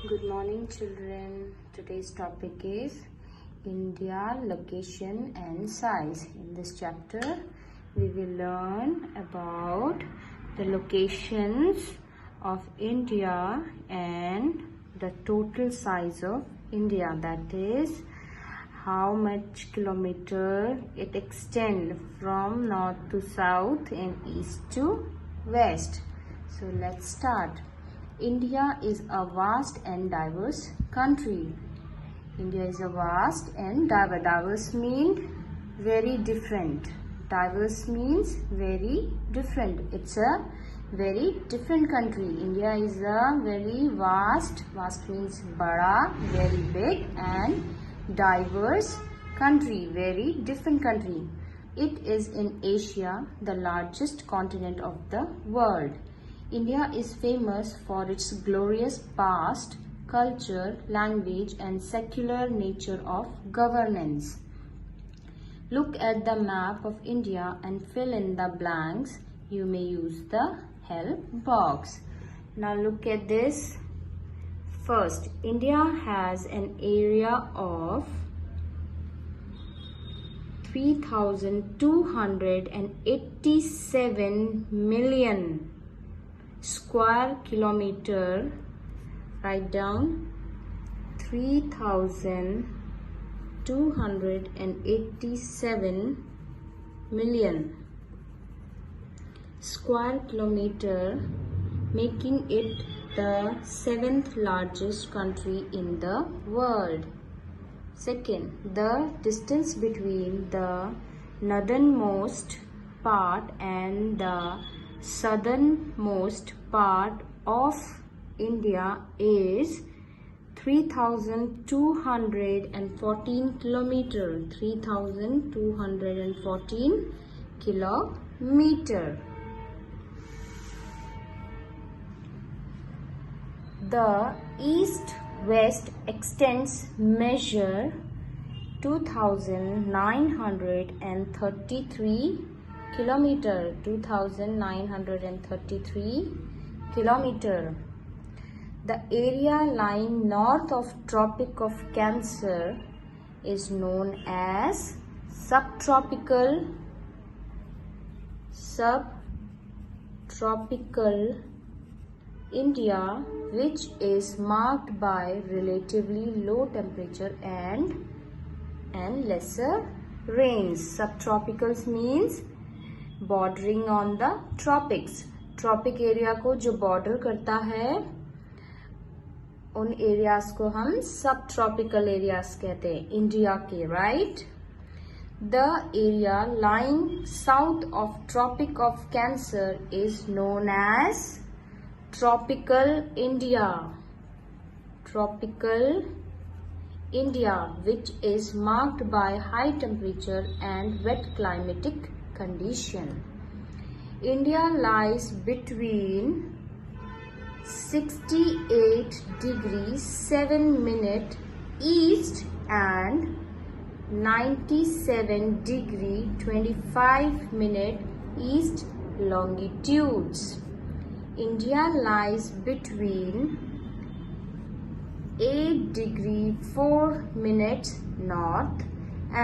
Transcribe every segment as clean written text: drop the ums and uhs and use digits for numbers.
Good morning, children. Today's topic is India, location and size. In this chapter, we will learn about the locations of India and the total size of India. That is, how much kilometer it extends from north to south and east to west. So let's start. India is a vast and diverse country. India is a vast and diverse. Diverse means very different. Diverse means very different. It's a very different country. India is a very vast. Vast means bada, very big, and diverse country, very different country. It is in Asia, the largest continent of the world. India is famous for its glorious past, culture, language, and secular nature of governance. Look at the map of India and fill in the blanks. You may use the help box. Now look at this. First, India has an area of 3,287 million square kilometer. Write down 3,287 million square kilometer, making it the 7th largest country in the world. Second, the distance between the northernmost part and the southernmost part of India is 3,214 kilometer. 3,214 kilometer. The east-west extents measure 2,933 kilometer. 2,933 kilometer. The area lying north of Tropic of Cancer is known as subtropical India, which is marked by relatively low temperature and lesser rains. Subtropicals means bordering on the tropics. Tropic area को जो border करता है उन areas को हम सब tropical areas कहते हैं इंडिया के, right? The area lying south of Tropic of Cancer is known as tropical India. Tropical India which is marked by high temperature and wet climatic condition. India lies between 68 degrees 7 minutes east and 97 degree 25 minutes east longitudes. India lies between 8 degree 4 minutes north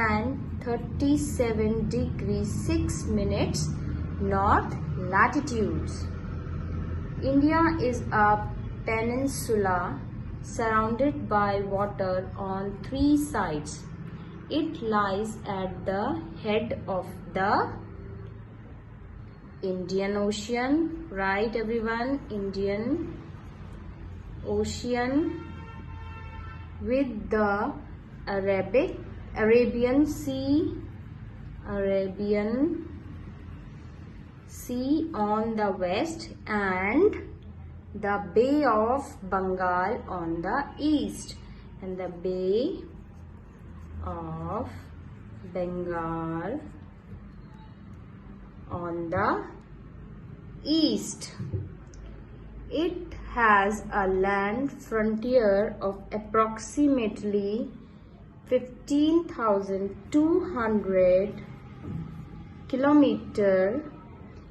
and 37 degree 6 minutes north latitudes. India is a peninsula surrounded by water on 3 sides. It lies at the head of the Indian Ocean, right everyone? Indian Ocean, with the Arabian Sea on the west and the Bay of Bengal on the east. And the Bay of Bengal on the east. It has a land frontier of approximately 15,200 kilometers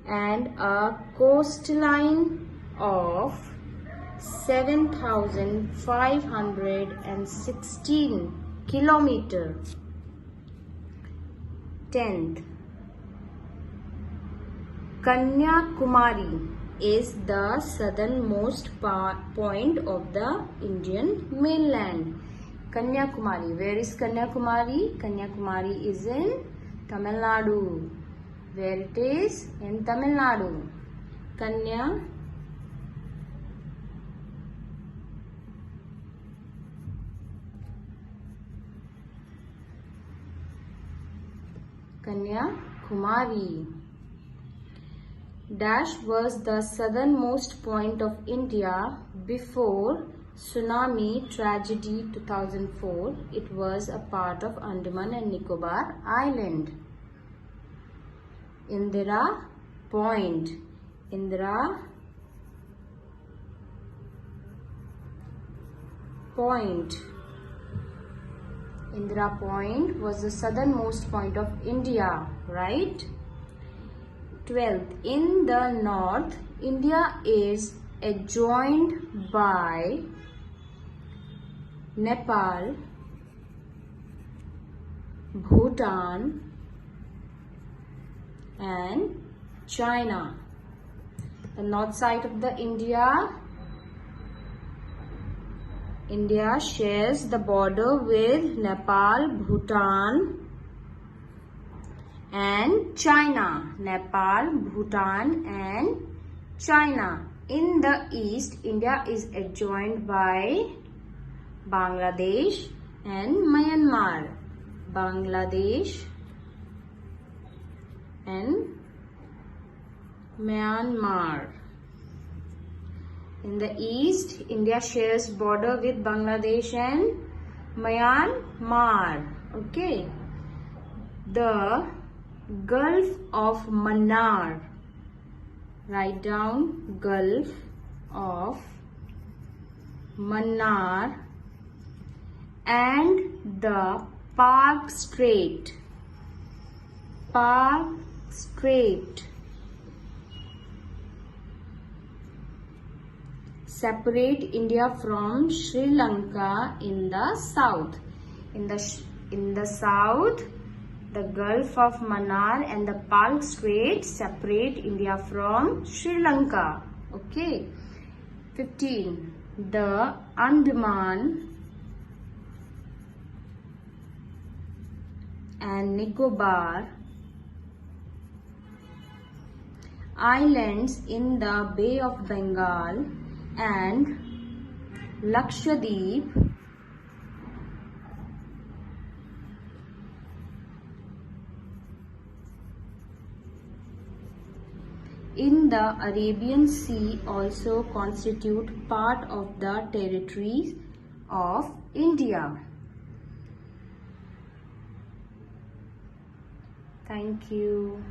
and a coastline of 7,516 kilometer. 10th, Kanyakumari is the southernmost point of the Indian mainland. Kanyakumari. Where is Kanyakumari? Kanyakumari is in Tamil Nadu. Where it is? In Tamil Nadu. Kanyakumari. Dash was the southernmost point of India before tsunami tragedy 2004. It was a part of Andaman and Nicobar Island. Indira Point. Indira Point. Indira Point was the southernmost point of India, right? 12th, in the north, India is adjoined by Nepal, Bhutan, and China. The north side of the India shares the border with Nepal, Bhutan, and China. Nepal, Bhutan, and China. In the east, India is adjoined by Bangladesh and Myanmar. Bangladesh and Myanmar. In the east, India shares border with Bangladesh and Myanmar. Okay. The Gulf of Mannar. Write down Gulf of Mannar and the Palk Strait. Palk Strait separate India from Sri Lanka in the south. In the south, the Gulf of Mannar and the Palk Strait separate India from Sri Lanka. Okay. 15. The Andaman and Nicobar Islands in the Bay of Bengal and Lakshadweep in the Arabian Sea also constitute part of the territories of India. Thank you.